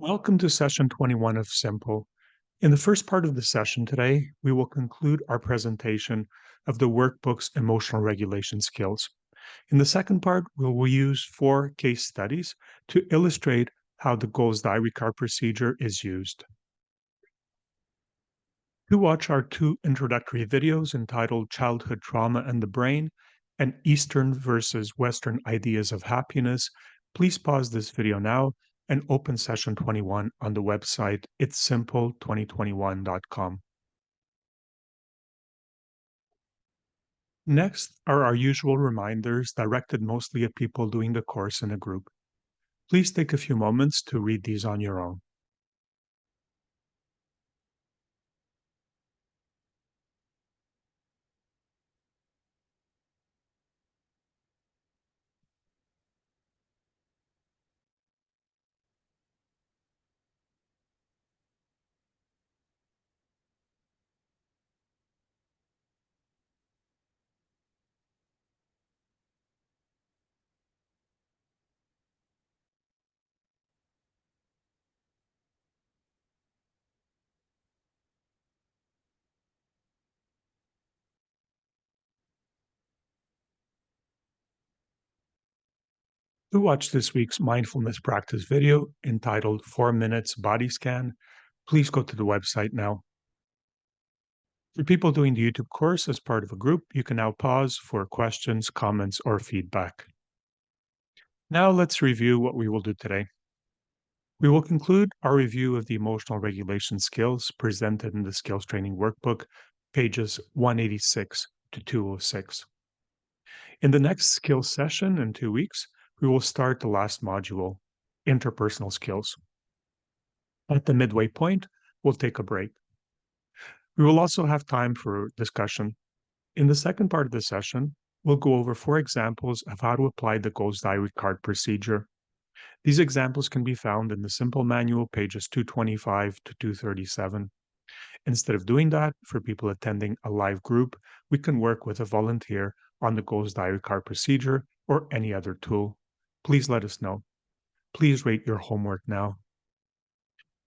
Welcome to session 21 of Simple. In the first part of the session today, we will conclude our presentation of the workbook's emotional regulation skills. In the second part, we will use 4 case studies to illustrate how the goals diary card procedure is used. To watch our 2 introductory videos entitled Childhood Trauma and the Brain and Eastern versus Western Ideas of Happiness, please pause this video now and open session 21 on the website itsimple2021.com. Next are our usual reminders directed mostly at people doing the course in a group. Please take a few moments to read these on your own. To watch this week's mindfulness practice video entitled 4 Minutes Body Scan, please go to the website now. For people doing the YouTube course as part of a group, you can now pause for questions, comments, or feedback. Now let's review what we will do today. We will conclude our review of the emotional regulation skills presented in the skills training workbook, pages 186 to 206. In the next skills session in 2 weeks, we will start the last module, interpersonal skills. At the midway point, we'll take a break. We will also have time for discussion. In the second part of the session, we'll go over 4 examples of how to apply the goals diary card procedure. These examples can be found in the Simple Manual, pages 225 to 237. Instead of doing that, for people attending a live group, we can work with a volunteer on the goals diary card procedure or any other tool. Please let us know. Please rate your homework now.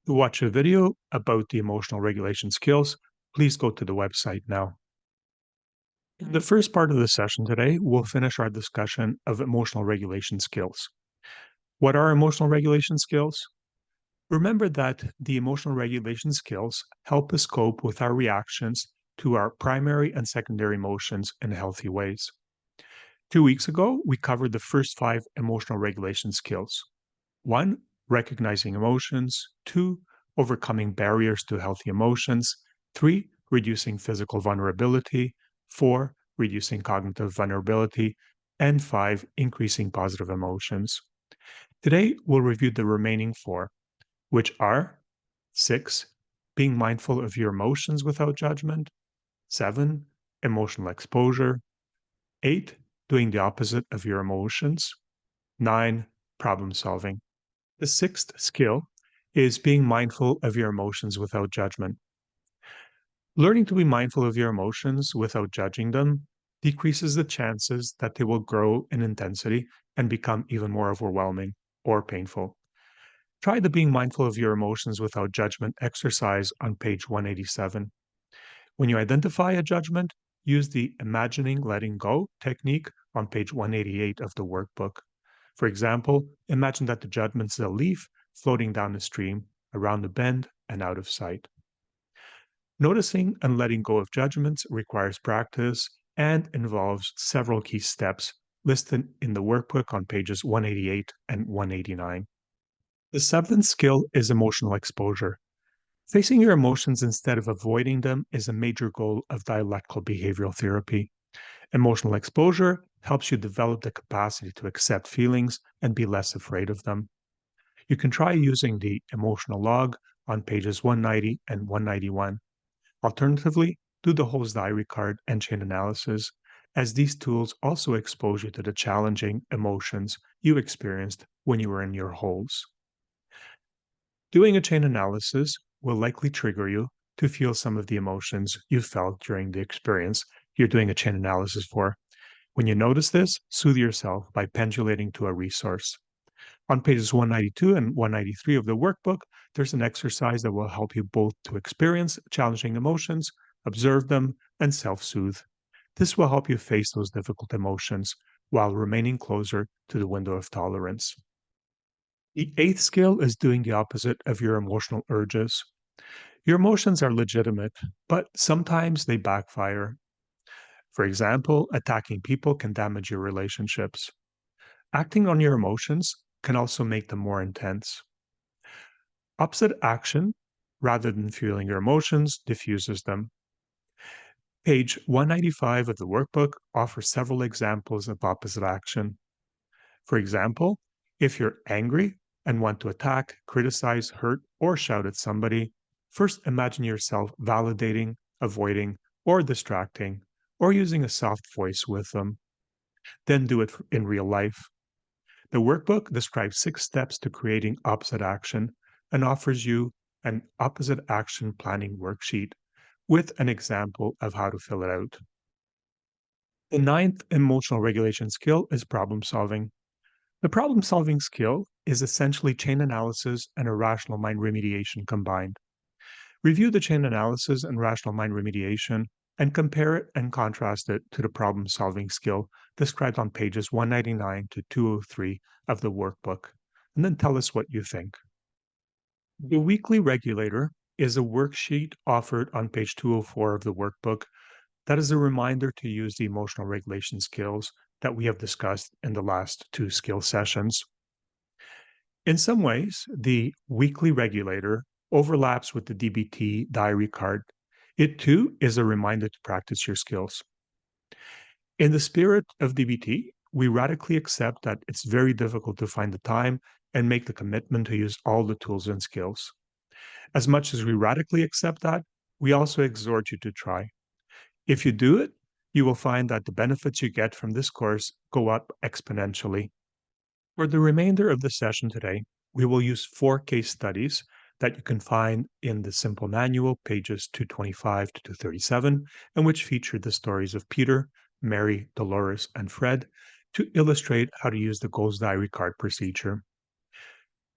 To watch a video about the emotional regulation skills, please go to the website now. In the first part of the session today, we'll finish our discussion of emotional regulation skills. What are emotional regulation skills? Remember that the emotional regulation skills help us cope with our reactions to our primary and secondary emotions in healthy ways. 2 weeks ago, we covered the first 5 emotional regulation skills. 1, recognizing emotions. 2, overcoming barriers to healthy emotions. 3, reducing physical vulnerability. 4, reducing cognitive vulnerability. And 5, increasing positive emotions. Today, we'll review the remaining 4, which are 6, being mindful of your emotions without judgment. 7, emotional exposure. 8, doing the opposite of your emotions. 9, problem solving. The 6th skill is being mindful of your emotions without judgment. Learning to be mindful of your emotions without judging them decreases the chances that they will grow in intensity and become even more overwhelming or painful. Try the being mindful of your emotions without judgment exercise on page 187. When you identify a judgment, use the imagining letting go technique on page 188 of the workbook. For example, imagine that the judgment is a leaf floating down a stream, around a bend, and out of sight. Noticing and letting go of judgments requires practice and involves several key steps listed in the workbook on pages 188 and 189. The 7th skill is emotional exposure. Facing your emotions instead of avoiding them is a major goal of dialectical behavioral therapy. Emotional exposure helps you develop the capacity to accept feelings and be less afraid of them. You can try using the emotional log on pages 190 and 191. Alternatively, do the Hole's diary card and chain analysis, as these tools also expose you to the challenging emotions you experienced when you were in your holes. Doing a chain analysis will likely trigger you to feel some of the emotions you felt during the experience you're doing a chain analysis for. When you notice this, soothe yourself by pendulating to a resource. On pages 192 and 193 of the workbook, there's an exercise that will help you both to experience challenging emotions, observe them, and self soothe. This will help you face those difficult emotions while remaining closer to the window of tolerance. The eighth skill is doing the opposite of your emotional urges. Your emotions are legitimate, but sometimes they backfire. For example, attacking people can damage your relationships. Acting on your emotions can also make them more intense. Opposite action, rather than fueling your emotions, diffuses them. Page 195 of the workbook offers several examples of opposite action. For example, if you're angry and want to attack, criticize, hurt, or shout at somebody, first imagine yourself validating, avoiding, or distracting, or using a soft voice with them. Then do it in real life. The workbook describes 6 steps to creating opposite action and offers you an opposite action planning worksheet with an example of how to fill it out. The ninth emotional regulation skill is problem solving. The problem solving skill is essentially chain analysis and irrational mind remediation combined. Review the chain analysis and rational mind remediation and compare it and contrast it to the problem solving skill described on pages 199 to 203 of the workbook, and then tell us what you think. The weekly regulator is a worksheet offered on page 204 of the workbook that is a reminder to use the emotional regulation skills that we have discussed in the last 2 skill sessions. In some ways, the weekly regulator overlaps with the DBT diary card. It too is a reminder to practice your skills. In the spirit of DBT, we radically accept that it's very difficult to find the time and make the commitment to use all the tools and skills. As much as we radically accept that, we also exhort you to try. If you do it, you will find that the benefits you get from this course go up exponentially. For the remainder of the session today, we will use 4 case studies that you can find in the simple manual, pages 225 to 237, and which feature the stories of Peter, Mary, Dolores, and Fred to illustrate how to use the Goals Diary card procedure.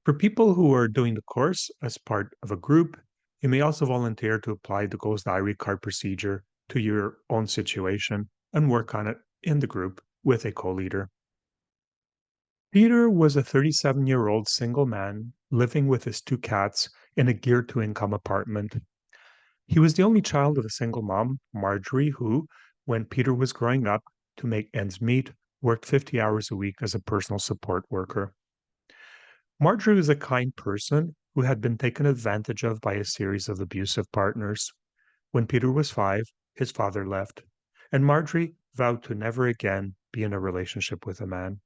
For people who are doing the course as part of a group, you may also volunteer to apply the Goals Diary card procedure to your own situation and work on it in the group with a co-leader. Peter was a 37-year-old single man living with his 2 cats in a geared-to-income apartment. He was the only child of a single mom, Marjorie, who, when Peter was growing up, to make ends meet, worked 50 hours a week as a personal support worker. Marjorie was a kind person who had been taken advantage of by a series of abusive partners. When Peter was 5, his father left, and Marjorie vowed to never again be in a relationship with a man.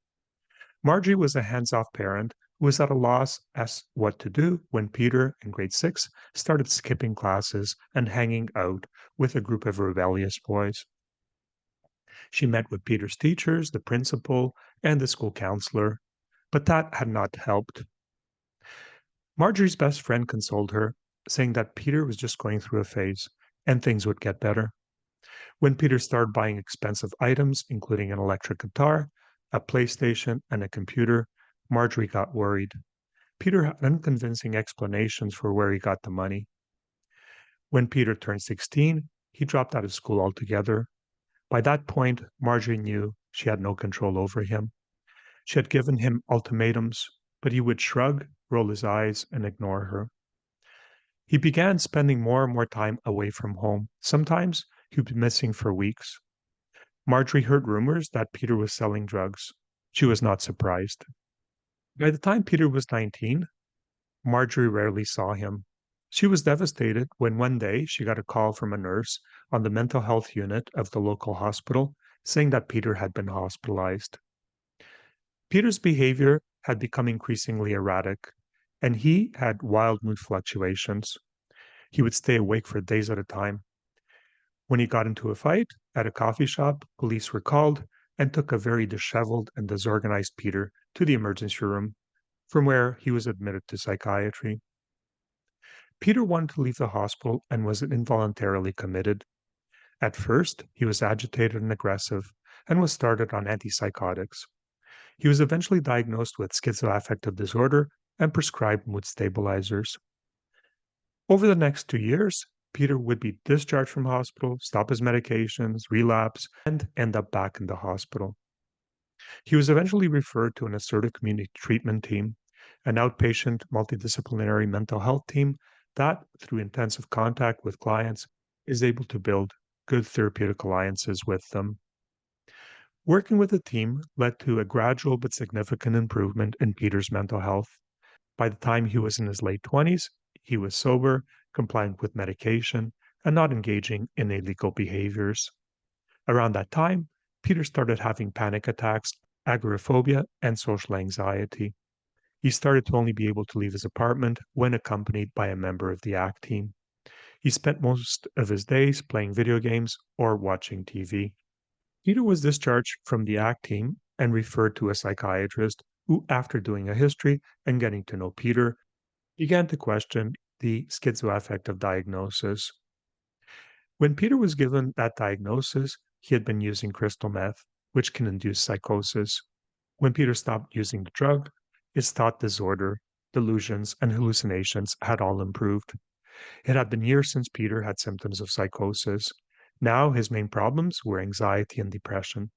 Marjorie was a hands-off parent who was at a loss as what to do when Peter, in grade 6, started skipping classes and hanging out with a group of rebellious boys. She met with Peter's teachers, the principal, and the school counselor, but that had not helped. Marjorie's best friend consoled her, saying that Peter was just going through a phase and things would get better. When Peter started buying expensive items, including an electric guitar, a PlayStation, and a computer, Marjorie got worried. Peter had unconvincing explanations for where he got the money. When Peter turned 16, he dropped out of school altogether. By that point, Marjorie knew she had no control over him. She had given him ultimatums, but he would shrug, roll his eyes, and ignore her. He began spending more and more time away from home. Sometimes he'd be missing for weeks. Marjorie heard rumors that Peter was selling drugs. She was not surprised. By the time Peter was 19, Marjorie rarely saw him. She was devastated when one day she got a call from a nurse on the mental health unit of the local hospital saying that Peter had been hospitalized. Peter's behavior had become increasingly erratic, and he had wild mood fluctuations. He would stay awake for days at a time. When he got into a fight at a coffee shop, police were called and took a very disheveled and disorganized Peter to the emergency room, from where he was admitted to psychiatry. Peter wanted to leave the hospital and was involuntarily committed. At first, he was agitated and aggressive and was started on antipsychotics. He was eventually diagnosed with schizoaffective disorder and prescribed mood stabilizers. Over the next 2 years, Peter would be discharged from hospital, stop his medications, relapse, and end up back in the hospital. He was eventually referred to an assertive community treatment team, an outpatient multidisciplinary mental health team that, through intensive contact with clients, is able to build good therapeutic alliances with them. Working with the team led to a gradual but significant improvement in Peter's mental health. By the time he was in his late 20s, he was sober, compliant with medication, and not engaging in illegal behaviors. Around that time, Peter started having panic attacks, agoraphobia, and social anxiety. He started to only be able to leave his apartment when accompanied by a member of the ACT team. He spent most of his days playing video games or watching TV. Peter was discharged from the ACT team and referred to a psychiatrist who, after doing a history and getting to know Peter, began to question the schizoaffective diagnosis. When Peter was given that diagnosis, he had been using crystal meth, which can induce psychosis. When Peter stopped using the drug, his thought disorder, delusions, and hallucinations had all improved. It had been years since Peter had symptoms of psychosis. Now his main problems were anxiety and depression.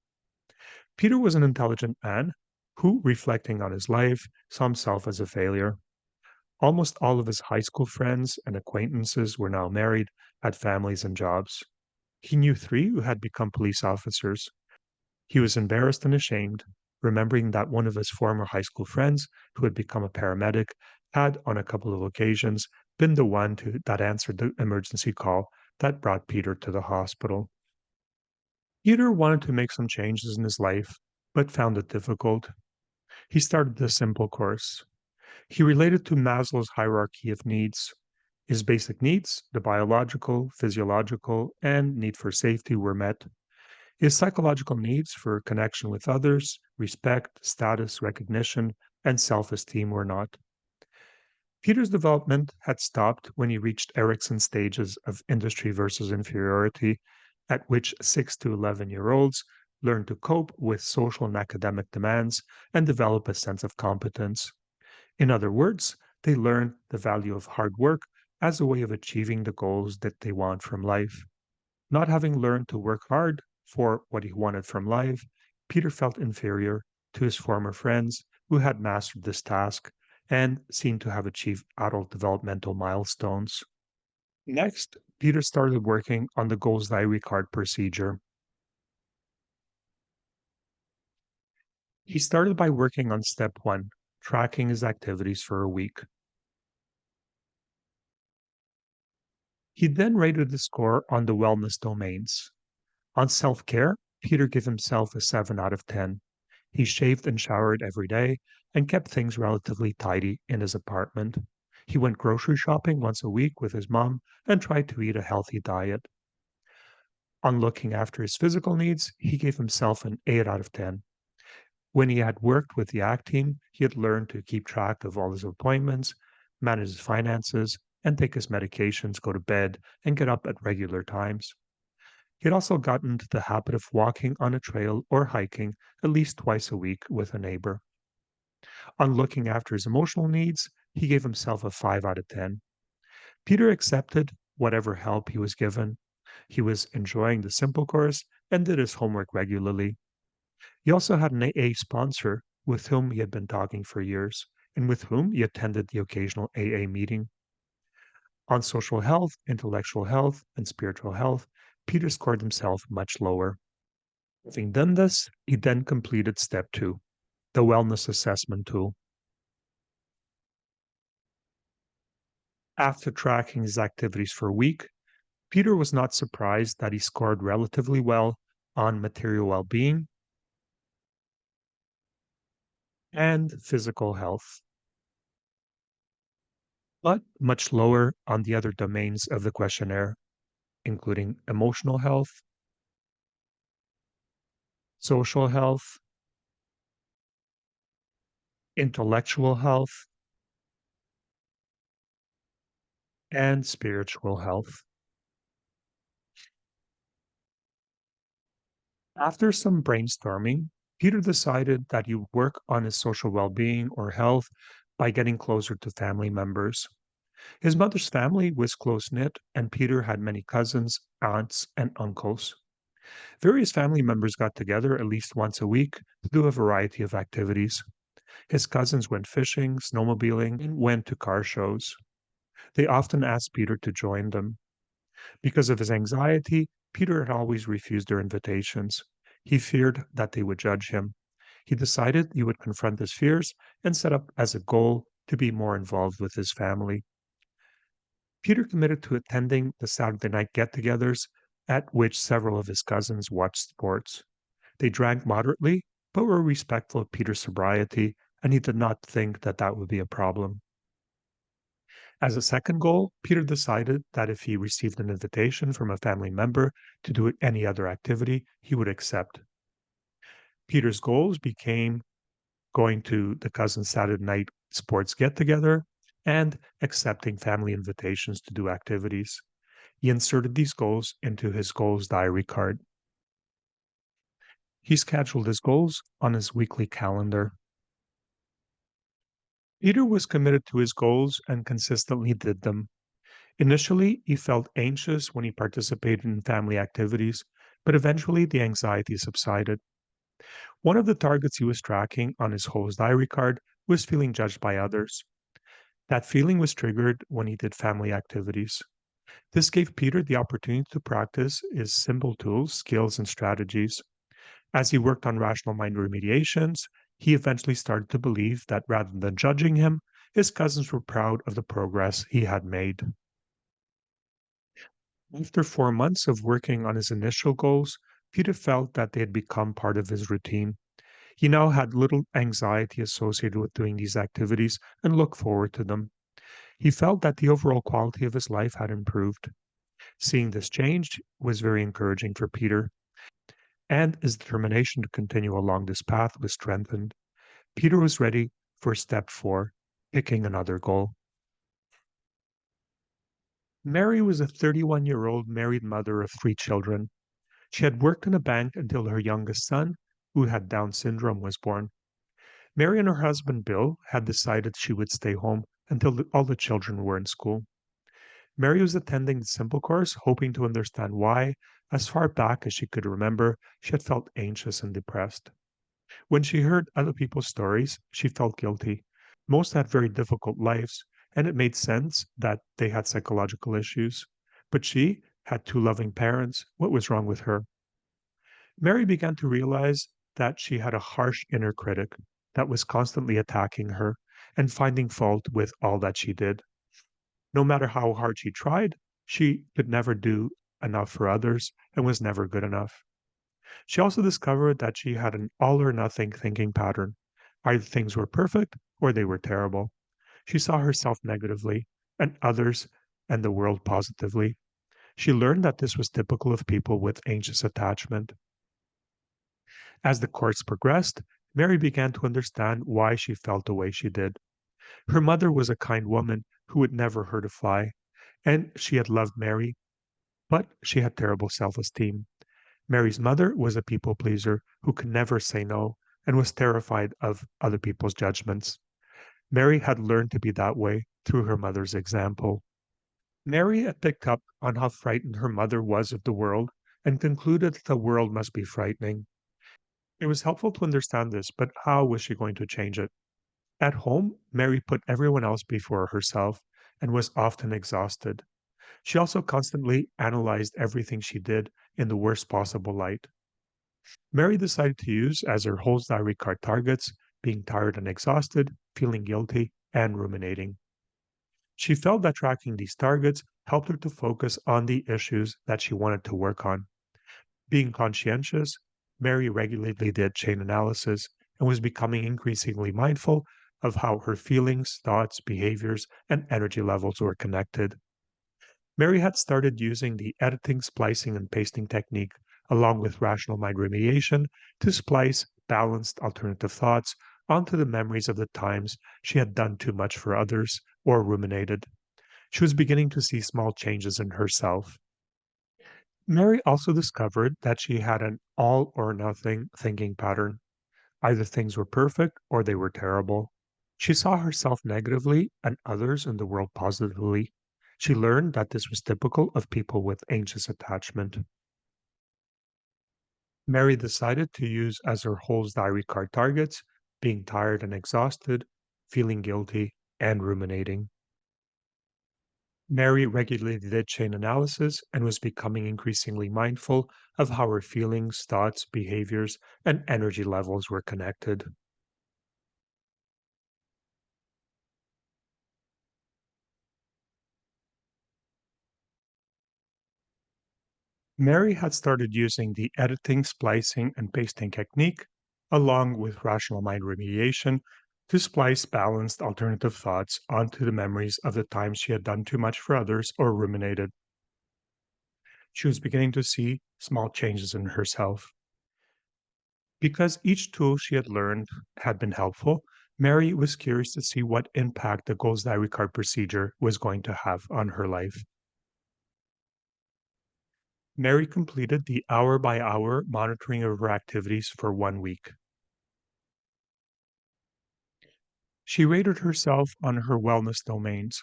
Peter was an intelligent man who, reflecting on his life, saw himself as a failure. Almost all of his high school friends and acquaintances were now married, had families and jobs. He knew three who had become police officers. He was embarrassed and ashamed, remembering that one of his former high school friends, who had become a paramedic, had, on a couple of occasions, been the one that answered the emergency call that brought Peter to the hospital. Peter wanted to make some changes in his life, but found it difficult. He started a simple course. He related to Maslow's hierarchy of needs. His basic needs, the biological, physiological, and need for safety, were met. His psychological needs for connection with others, respect, status, recognition, and self esteem were not. Peter's development had stopped when he reached Erickson's stages of industry versus inferiority, at which 6 to 11-year-olds learn to cope with social and academic demands and develop a sense of competence. In other words, they learn the value of hard work as a way of achieving the goals that they want from life. Not having learned to work hard for what he wanted from life, Peter felt inferior to his former friends who had mastered this task and seemed to have achieved adult developmental milestones. Next, Peter started working on the goals diary card procedure. He started by working on step one, tracking his activities for a week. He then rated the score on the wellness domains. On self care, Peter gave himself a 7 out of 10. He shaved and showered every day and kept things relatively tidy in his apartment. He went grocery shopping once a week with his mom and tried to eat a healthy diet. On looking after his physical needs, he gave himself an 8 out of 10. When he had worked with the ACT team, he had learned to keep track of all his appointments, manage his finances, and take his medications, go to bed, and get up at regular times. He had also gotten into the habit of walking on a trail or hiking at least twice a week with a neighbor. On looking after his emotional needs, he gave himself a 5 out of 10. Peter accepted whatever help he was given. He was enjoying the simple course and did his homework regularly. He also had an AA sponsor with whom he had been talking for years and with whom he attended the occasional AA meeting. On social health, intellectual health, and spiritual health, Peter scored himself much lower. Having done this, he then completed step two, the wellness assessment tool. After tracking his activities for a week, Peter was not surprised that he scored relatively well on material well being and physical health, but much lower on the other domains of the questionnaire, including emotional health, social health, intellectual health, and spiritual health. After some brainstorming, Peter decided that he would work on his social well being or health by getting closer to family members. His mother's family was close knit, and Peter had many cousins, aunts, and uncles. Various family members got together at least once a week to do a variety of activities. His cousins went fishing, snowmobiling, and went to car shows. They often asked Peter to join them. Because of his anxiety, Peter had always refused their invitations. He feared that they would judge him. He decided he would confront his fears and set up as a goal to be more involved with his family. Peter committed to attending the Saturday night get togethers at which several of his cousins watched sports. They drank moderately, but were respectful of Peter's sobriety, and he did not think that that would be a problem. As a second goal, Peter decided that if he received an invitation from a family member to do any other activity, he would accept. Peter's goals became going to the cousin Saturday night sports get together and accepting family invitations to do activities. He inserted these goals into his goals diary card. He scheduled his goals on his weekly calendar. Peter was committed to his goals and consistently did them. Initially, he felt anxious when he participated in family activities, but eventually the anxiety subsided. One of the targets he was tracking on his host diary card was feeling judged by others. That feeling was triggered when he did family activities. This gave Peter the opportunity to practice his simple tools, skills, and strategies. As he worked on rational mind remediations, he eventually started to believe that rather than judging him, his cousins were proud of the progress he had made. After 4 months of working on his initial goals, Peter felt that they had become part of his routine. He now had little anxiety associated with doing these activities and looked forward to them. He felt that the overall quality of his life had improved. Seeing this change was very encouraging for Peter, and his determination to continue along this path was strengthened. Peter was ready for step 4, picking another goal. Mary was a 31-year-old married mother of 3 children. She had worked in a bank until her youngest son, who had Down syndrome, was born. Mary and her husband Bill had decided she would stay home until all the children were in school. Mary was attending the simple course, hoping to understand why, as far back as she could remember, she had felt anxious and depressed. When she heard other people's stories, she felt guilty. Most had very difficult lives, and it made sense that they had psychological issues. But she had 2 loving parents. What was wrong with her? Mary began to realize that she had a harsh inner critic that was constantly attacking her and finding fault with all that she did. No matter how hard she tried, she could never do enough for others and was never good enough. She also discovered that she had an all or nothing thinking pattern. Either things were perfect or they were terrible. She saw herself negatively and others and the world positively. She learned that this was typical of people with anxious attachment. As the course progressed, Mary began to understand why she felt the way she did. Her mother was a kind woman who would never hurt a fly, and she had loved Mary, but she had terrible self esteem. Mary's mother was a people pleaser who could never say no and was terrified of other people's judgments. Mary had learned to be that way through her mother's example. Mary had picked up on how frightened her mother was of the world and concluded that the world must be frightening. It was helpful to understand this, but how was she going to change it? At home, Mary put everyone else before herself and was often exhausted. She also constantly analyzed everything she did in the worst possible light. Mary decided to use as her whole diary card targets being tired and exhausted, feeling guilty, and ruminating. She felt that tracking these targets helped her to focus on the issues that she wanted to work on. Being conscientious, Mary regularly did chain analysis and was becoming increasingly mindful of how her feelings, thoughts, behaviors, and energy levels were connected. Mary had started using the editing, splicing, and pasting technique, along with rational mind remediation, to splice balanced alternative thoughts onto the memories of the times she had done too much for others or ruminated. She was beginning to see small changes in herself. Mary also discovered that she had an all or nothing thinking pattern. Either things were perfect or they were terrible. She saw herself negatively and others in the world positively. She learned that this was typical of people with anxious attachment. Mary decided to use as her Hole's diary card targets being tired and exhausted, feeling guilty, and ruminating. Mary regularly did chain analysis and was becoming increasingly mindful of how her feelings, thoughts, behaviors, and energy levels were connected. Mary had started using the editing, splicing, and pasting technique, along with rational mind remediation, to splice balanced alternative thoughts onto the memories of the times she had done too much for others or ruminated. She was beginning to see small changes in herself. Because each tool she had learned had been helpful, Mary was curious to see what impact the Goals Diary Card procedure was going to have on her life. Mary completed the hour by hour monitoring of her activities for 1 week. She rated herself on her wellness domains.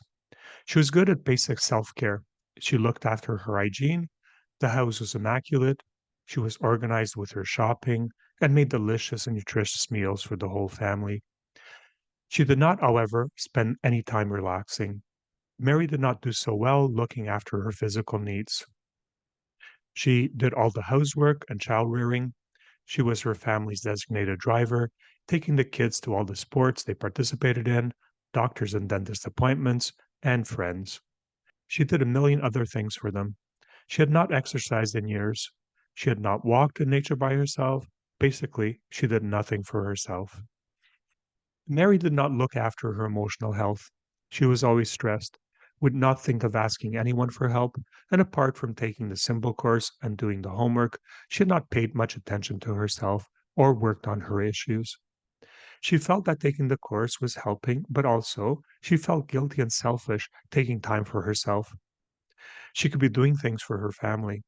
She was good at basic self care. She looked after her hygiene. The house was immaculate. She was organized with her shopping and made delicious and nutritious meals for the whole family. She did not, however, spend any time relaxing. Mary did not do so well looking after her physical needs. She did all the housework and child rearing. She was her family's designated driver, taking the kids to all the sports they participated in, doctors and dentist appointments, and friends. She did a million other things for them. She had not exercised in years. She had not walked in nature by herself. Basically, she did nothing for herself. Mary did not look after her emotional health. She was always stressed, would not think of asking anyone for help, and apart from taking the simple course and doing the homework, she had not paid much attention to herself or worked on her issues. She felt that taking the course was helping, but also she felt guilty and selfish taking time for herself. She could be doing things for her family.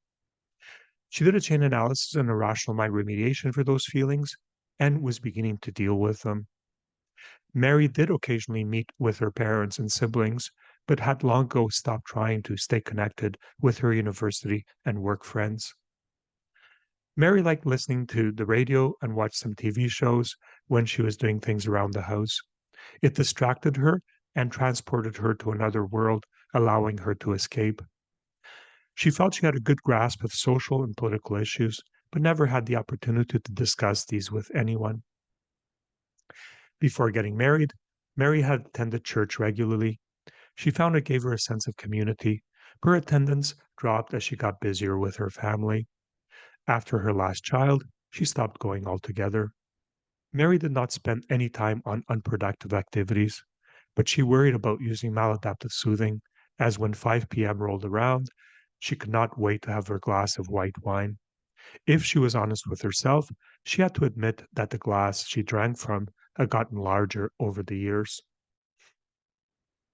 She did a chain analysis and a rational mind remediation for those feelings and was beginning to deal with them. Mary did occasionally meet with her parents and siblings, but had long ago stopped trying to stay connected with her university and work friends. Mary liked listening to the radio and watched some TV shows when she was doing things around the house. It distracted her and transported her to another world, allowing her to escape. She felt she had a good grasp of social and political issues, but never had the opportunity to discuss these with anyone. Before getting married, Mary had attended church regularly. She found it gave her a sense of community. Her attendance dropped as she got busier with her family. After her last child, she stopped going altogether. Mary did not spend any time on unproductive activities, but she worried about using maladaptive soothing, as when 5 p.m. rolled around, she could not wait to have her glass of white wine. If she was honest with herself, she had to admit that the glass she drank from had gotten larger over the years.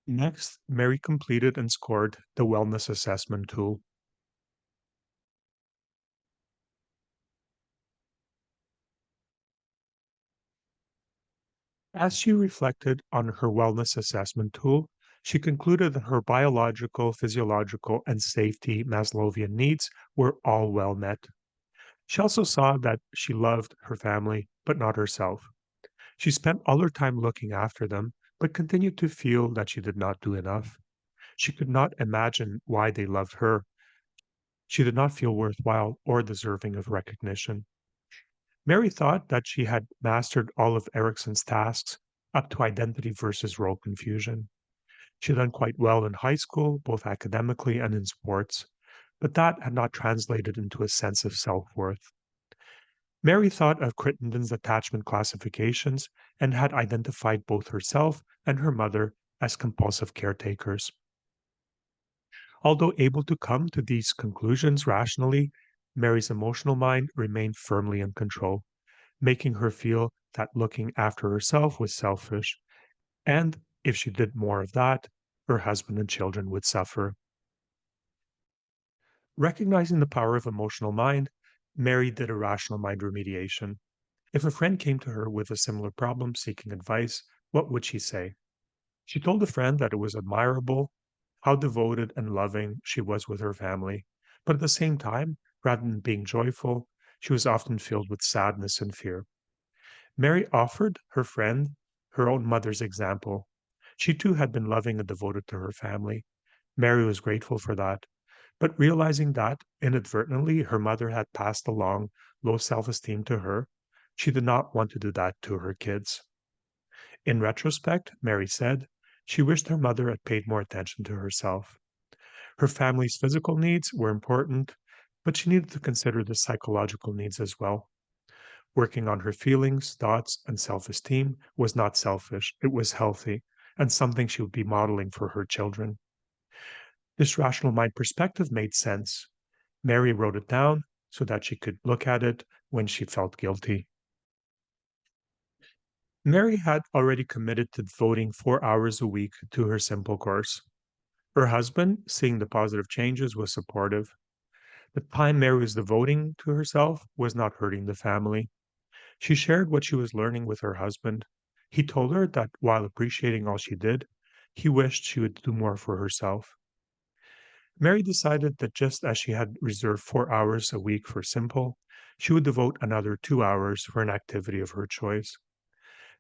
Next, Mary completed and scored the wellness assessment tool. As she reflected on her wellness assessment tool, she concluded that her biological, physiological, and safety Maslowian needs were all well met. She also saw that she loved her family, but not herself. She spent all her time looking after them, but continued to feel that she did not do enough. She could not imagine why they loved her. She did not feel worthwhile or deserving of recognition. Mary thought that she had mastered all of Erickson's tasks up to identity versus role confusion. She had done quite well in high school, both academically and in sports, but that had not translated into a sense of self worth. Mary thought of Crittenden's attachment classifications and had identified both herself and her mother as compulsive caretakers. Although able to come to these conclusions rationally, Mary's emotional mind remained firmly in control, making her feel that looking after herself was selfish, and if she did more of that, her husband and children would suffer. Recognizing the power of emotional mind, Mary did a rational mind remediation. If a friend came to her with a similar problem seeking advice, what would she say? She told a friend that it was admirable how devoted and loving she was with her family. But at the same time, rather than being joyful, she was often filled with sadness and fear. Mary offered her friend her own mother's example. She too had been loving and devoted to her family. Mary was grateful for that, but realizing that inadvertently her mother had passed along low self esteem to her, she did not want to do that to her kids. In retrospect, Mary said, she wished her mother had paid more attention to herself. Her family's physical needs were important, but she needed to consider the psychological needs as well. Working on her feelings, thoughts, and self esteem was not selfish, it was healthy, and something she would be modeling for her children. This rational mind perspective made sense. Mary wrote it down so that she could look at it when she felt guilty. Mary had already committed to devoting 4 hours a week to her simple course. Her husband, seeing the positive changes, was supportive. The time Mary was devoting to herself was not hurting the family. She shared what she was learning with her husband. He told her that while appreciating all she did, he wished she would do more for herself. Mary decided that just as she had reserved 4 hours a week for simple, she would devote another 2 hours for an activity of her choice.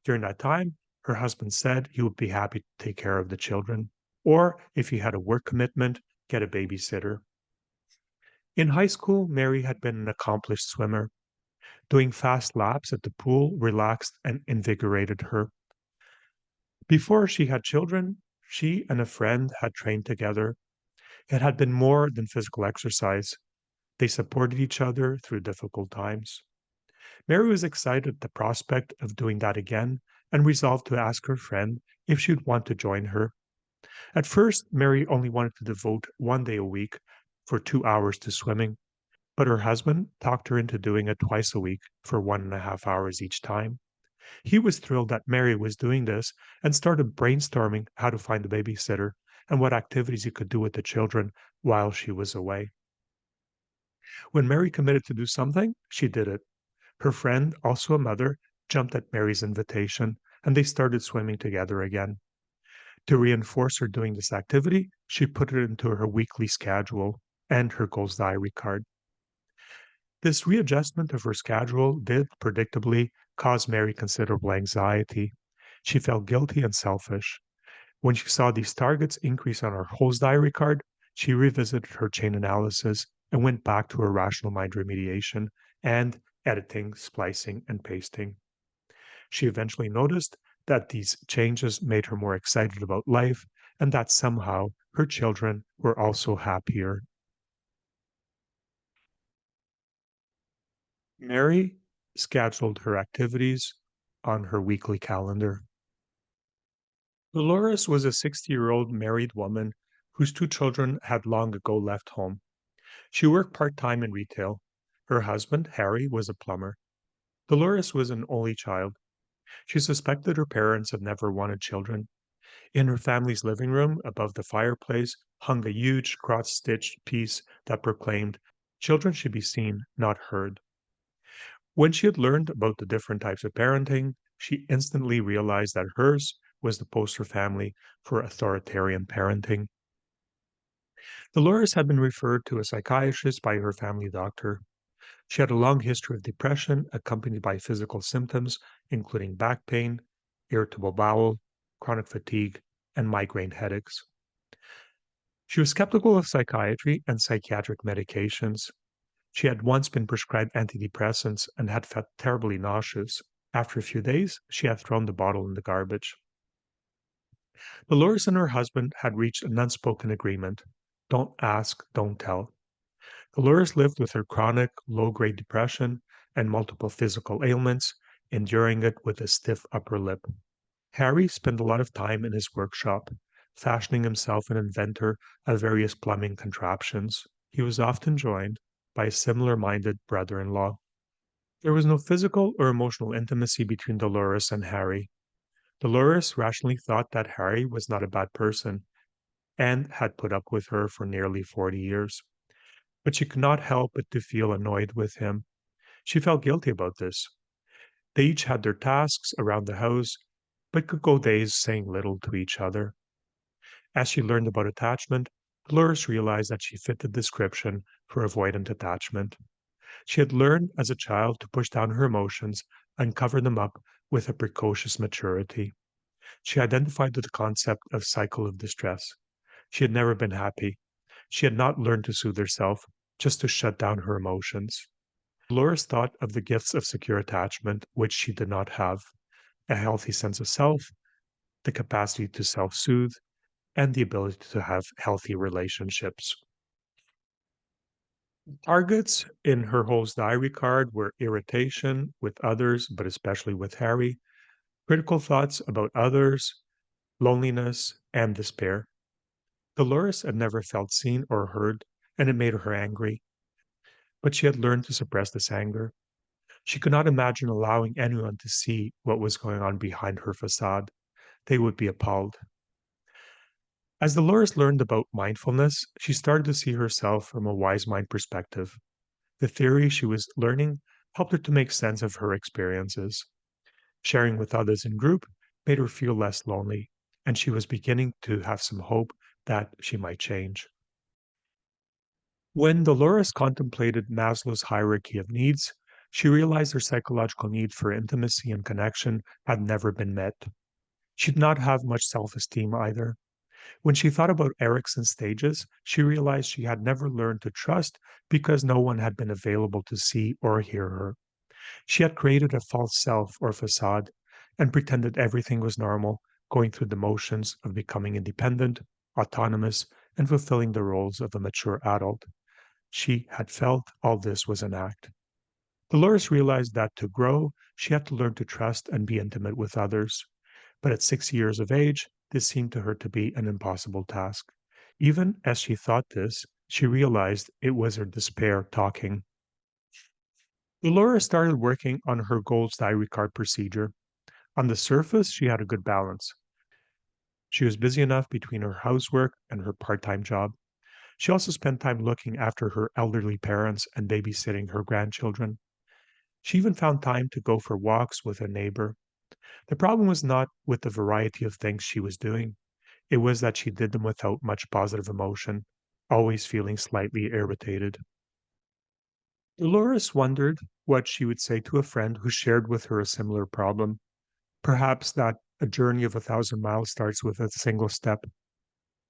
During that time, her husband said he would be happy to take care of the children, or if he had a work commitment, get a babysitter. In high school, Mary had been an accomplished swimmer. Doing fast laps at the pool relaxed and invigorated her. Before she had children, she and a friend had trained together. It had been more than physical exercise. They supported each other through difficult times. Mary was excited at the prospect of doing that again and resolved to ask her friend if she'd want to join her. At first, Mary only wanted to devote 1 day a week for 2 hours to swimming, but her husband talked her into doing it twice a week for 1.5 hours each time. He was thrilled that Mary was doing this and started brainstorming how to find a babysitter and what activities he could do with the children while she was away. When Mary committed to do something, she did it. Her friend, also a mother, jumped at Mary's invitation, and they started swimming together again. To reinforce her doing this activity, she put it into her weekly schedule and her goals diary card. This readjustment of her schedule did, predictably, cause Mary considerable anxiety. She felt guilty and selfish. When she saw these targets increase on her goals diary card, she revisited her chain analysis and went back to her rational mind remediation and editing, splicing, and pasting. She eventually noticed that these changes made her more excited about life and that somehow her children were also happier. Mary scheduled her activities on her weekly calendar. Dolores was a 60-year-old married woman whose two children had long ago left home. She worked part-time in retail. Her husband, Harry, was a plumber. Dolores was an only child. She suspected her parents had never wanted children. In her family's living room, above the fireplace, hung a huge cross-stitched piece that proclaimed, "Children should be seen, not heard." When she had learned about the different types of parenting, she instantly realized that hers was the poster family for authoritarian parenting. Dolores had been referred to a psychiatrist by her family doctor. She had a long history of depression accompanied by physical symptoms, including back pain, irritable bowel, chronic fatigue, and migraine headaches. She was skeptical of psychiatry and psychiatric medications. She had once been prescribed antidepressants and had felt terribly nauseous. After a few days, she had thrown the bottle in the garbage. Dolores and her husband had reached an unspoken agreement: don't ask, don't tell. Dolores lived with her chronic, low grade depression and multiple physical ailments, enduring it with a stiff upper lip. Harry spent a lot of time in his workshop, fashioning himself an inventor of various plumbing contraptions. He was often joined by a similar minded brother in law. There was no physical or emotional intimacy between Dolores and Harry. Dolores rationally thought that Harry was not a bad person and had put up with her for nearly 40 years. But she could not help but to feel annoyed with him. She felt guilty about this. They each had their tasks around the house, but could go days saying little to each other. As she learned about attachment, Dolores realized that she fit the description for avoidant attachment. She had learned as a child to push down her emotions and cover them up with a precocious maturity. She identified with the concept of cycle of distress. She had never been happy. She had not learned to soothe herself, just to shut down her emotions. Dolores thought of the gifts of secure attachment, which she did not have: a healthy sense of self, the capacity to self soothe, and the ability to have healthy relationships. Targets in her whole diary card were irritation with others, but especially with Harry, critical thoughts about others, loneliness, and despair. Dolores had never felt seen or heard, and it made her angry, but she had learned to suppress this anger. She could not imagine allowing anyone to see what was going on behind her facade. They would be appalled. As Dolores learned about mindfulness, she started to see herself from a wise mind perspective. The theory she was learning helped her to make sense of her experiences. Sharing with others in group made her feel less lonely, and she was beginning to have some hope that she might change. When Dolores contemplated Maslow's hierarchy of needs, she realized her psychological need for intimacy and connection had never been met. She did not have much self esteem either. When she thought about Erickson's stages, she realized she had never learned to trust because no one had been available to see or hear her. She had created a false self or facade and pretended everything was normal, going through the motions of becoming independent, autonomous, and fulfilling the roles of a mature adult. She had felt all this was an act. Dolores realized that to grow, she had to learn to trust and be intimate with others. But at 6 years of age, this seemed to her to be an impossible task. Even as she thought this, she realized it was her despair talking. Dolores started working on her goals diary card procedure. On the surface, she had a good balance. She was busy enough between her housework and her part time job. She also spent time looking after her elderly parents and babysitting her grandchildren. She even found time to go for walks with a neighbor. The problem was not with the variety of things she was doing, it was that she did them without much positive emotion, always feeling slightly irritated. Dolores wondered what she would say to a friend who shared with her a similar problem. Perhaps that a journey of 1,000 miles starts with a single step.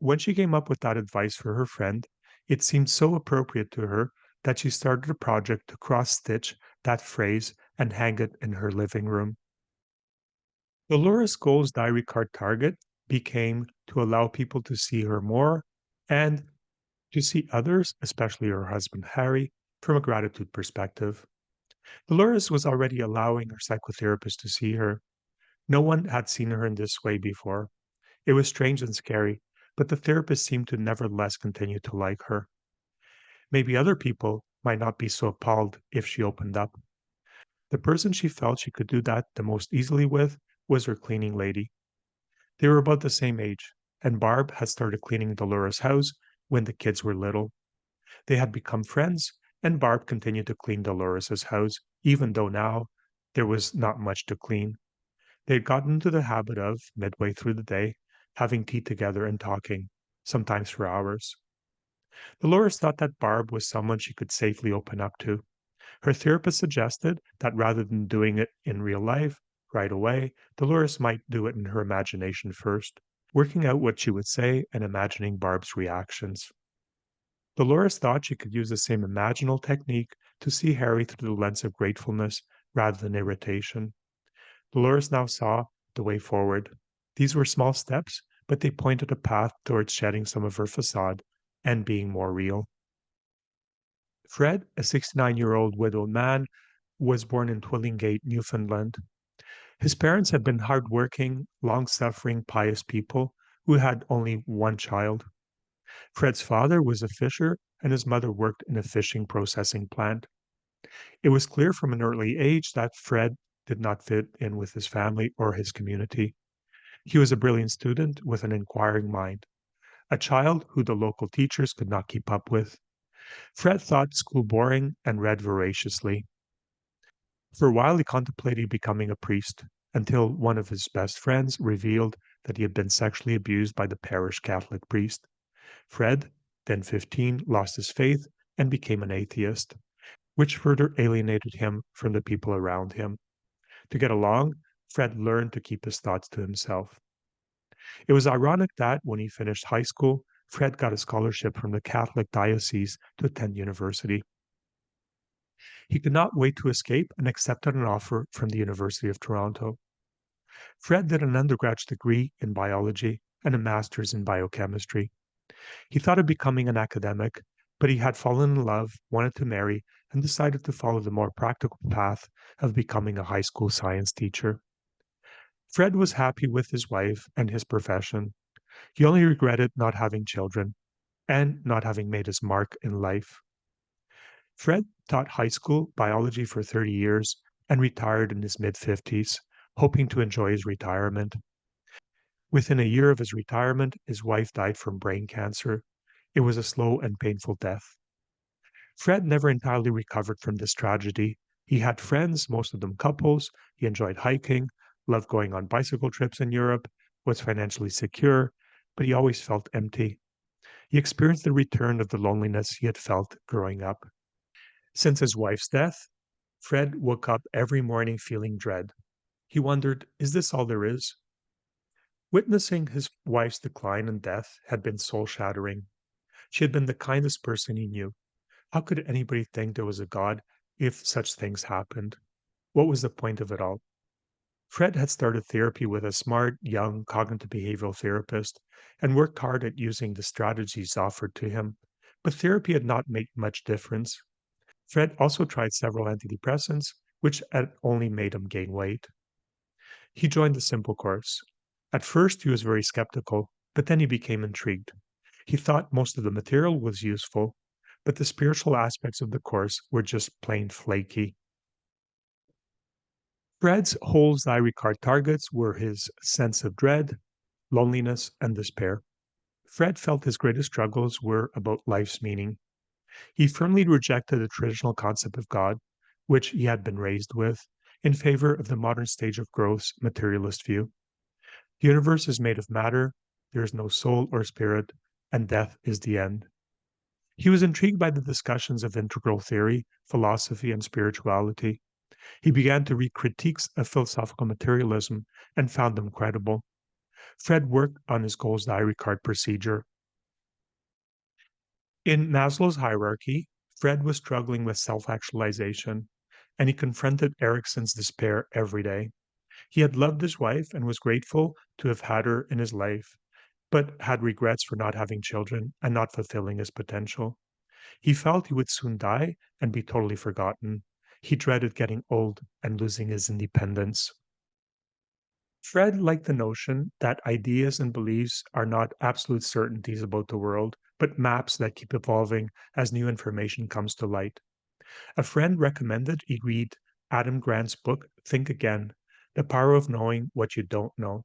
When she came up with that advice for her friend, it seemed so appropriate to her that she started a project to cross stitch that phrase and hang it in her living room. Dolores Gold's diary card target became to allow people to see her more and to see others, especially her husband Harry, from a gratitude perspective. Dolores was already allowing her psychotherapist to see her. No one had seen her in this way before. It was strange and scary, but the therapist seemed to nevertheless continue to like her. Maybe other people might not be so appalled if she opened up. The person she felt she could do that the most easily with was her cleaning lady. They were about the same age, and Barb had started cleaning Dolores' house when the kids were little. They had become friends, and Barb continued to clean Dolores' house, even though now there was not much to clean. They had gotten into the habit of, midway through the day, having tea together and talking, sometimes for hours. Dolores thought that Barb was someone she could safely open up to. Her therapist suggested that rather than doing it in real life right away, Dolores might do it in her imagination first, working out what she would say and imagining Barb's reactions. Dolores thought she could use the same imaginal technique to see Harry through the lens of gratefulness rather than irritation. Dolores now saw the way forward. These were small steps, but they pointed a path towards shedding some of her facade and being more real. Fred, a 69-year-old widowed man, was born in Twillingate, Newfoundland. His parents had been hardworking, long suffering, pious people who had only one child. Fred's father was a fisher, and his mother worked in a fishing processing plant. It was clear from an early age that Fred did not fit in with his family or his community. He was a brilliant student with an inquiring mind, a child who the local teachers could not keep up with. Fred thought school boring and read voraciously. For a while, he contemplated becoming a priest until one of his best friends revealed that he had been sexually abused by the parish Catholic priest. Fred, then 15, lost his faith and became an atheist, which further alienated him from the people around him. To get along, Fred learned to keep his thoughts to himself. It was ironic that, when he finished high school, Fred got a scholarship from the Catholic diocese to attend university. He could not wait to escape and accepted an offer from the University of Toronto. Fred did an undergraduate degree in biology and a master's in biochemistry. He thought of becoming an academic, but he had fallen in love, wanted to marry, and decided to follow the more practical path of becoming a high school science teacher. Fred was happy with his wife and his profession. He only regretted not having children and not having made his mark in life. Fred taught high school biology for 30 years and retired in his mid 50s, hoping to enjoy his retirement. Within a year of his retirement, his wife died from brain cancer. It was a slow and painful death. Fred never entirely recovered from this tragedy. He had friends, most of them couples. He enjoyed hiking, loved going on bicycle trips in Europe, was financially secure, but he always felt empty. He experienced the return of the loneliness he had felt growing up. Since his wife's death, Fred woke up every morning feeling dread. He wondered, is this all there is? Witnessing his wife's decline and death had been soul shattering. She had been the kindest person he knew. How could anybody think there was a God if such things happened? What was the point of it all? Fred had started therapy with a smart, young cognitive behavioral therapist and worked hard at using the strategies offered to him, but therapy had not made much difference. Fred also tried several antidepressants, which had only made him gain weight. He joined the simple course. At first, he was very skeptical, but then he became intrigued. He thought most of the material was useful, but the spiritual aspects of the course were just plain flaky. Fred's whole Zyrecard targets were his sense of dread, loneliness, and despair. Fred felt his greatest struggles were about life's meaning. He firmly rejected the traditional concept of God, which he had been raised with, in favor of the modern stage of growth's materialist view. The universe is made of matter, there is no soul or spirit, and death is the end. He was intrigued by the discussions of integral theory, philosophy, and spirituality. He began to read critiques of philosophical materialism and found them credible. Fred worked on his goals diary card procedure. In Maslow's hierarchy, Fred was struggling with self actualization, and he confronted Erickson's despair every day. He had loved his wife and was grateful to have had her in his life, but had regrets for not having children and not fulfilling his potential. He felt he would soon die and be totally forgotten. He dreaded getting old and losing his independence. Fred liked the notion that ideas and beliefs are not absolute certainties about the world, but maps that keep evolving as new information comes to light. A friend recommended he read Adam Grant's book, Think Again: The Power of Knowing What You Don't Know.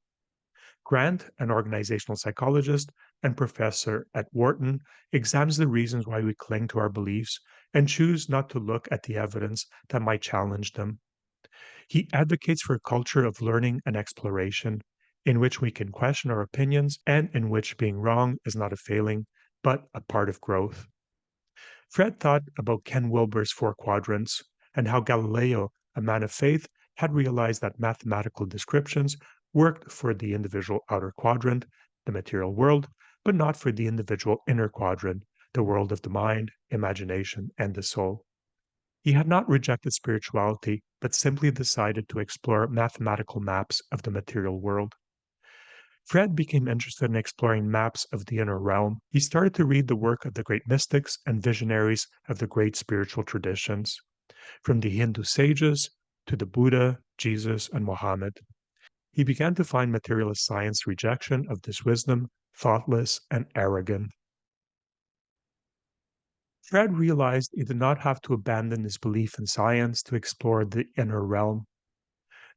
Grant, an organizational psychologist and professor at Wharton, examines the reasons why we cling to our beliefs and choose not to look at the evidence that might challenge them. He advocates for a culture of learning and exploration, in which we can question our opinions and in which being wrong is not a failing, but a part of growth. Fred thought about Ken Wilber's four quadrants and how Galileo, a man of faith, had realized that mathematical descriptions worked for the individual outer quadrant, the material world, but not for the individual inner quadrant, the world of the mind, imagination, and the soul. He had not rejected spirituality, but simply decided to explore mathematical maps of the material world. Fred became interested in exploring maps of the inner realm. He started to read the work of the great mystics and visionaries of the great spiritual traditions, from the Hindu sages to the Buddha, Jesus, and Mohammed. He began to find materialist science rejection of this wisdom thoughtless and arrogant. Fred realized he did not have to abandon his belief in science to explore the inner realm.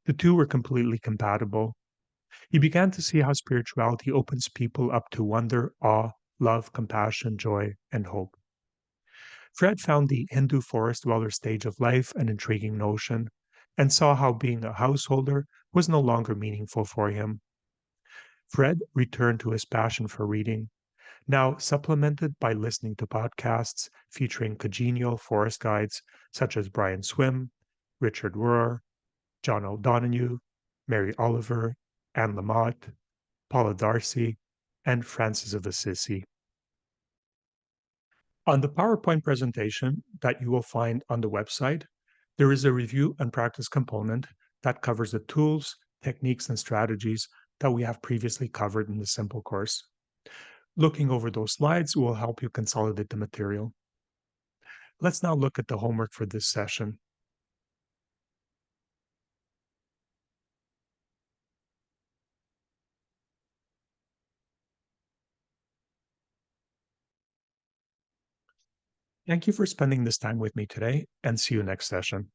The two were completely compatible. He began to see how spirituality opens people up to wonder, awe, love, compassion, joy, and hope. Fred found the Hindu forest dweller stage of life an intriguing notion. and saw how being a householder was no longer meaningful for him. Fred returned to his passion for reading, now supplemented by listening to podcasts featuring congenial forest guides such as Brian Swim, Richard Rohr, John O'Donoghue, Mary Oliver, Anne Lamott, Paula Darcy, and Francis of Assisi. On the PowerPoint presentation that you will find on the website, there is a review and practice component that covers the tools, techniques, and strategies that we have previously covered in the simple course. Looking over those slides will help you consolidate the material. Let's now look at the homework for this session. Thank you for spending this time with me today, and see you next session.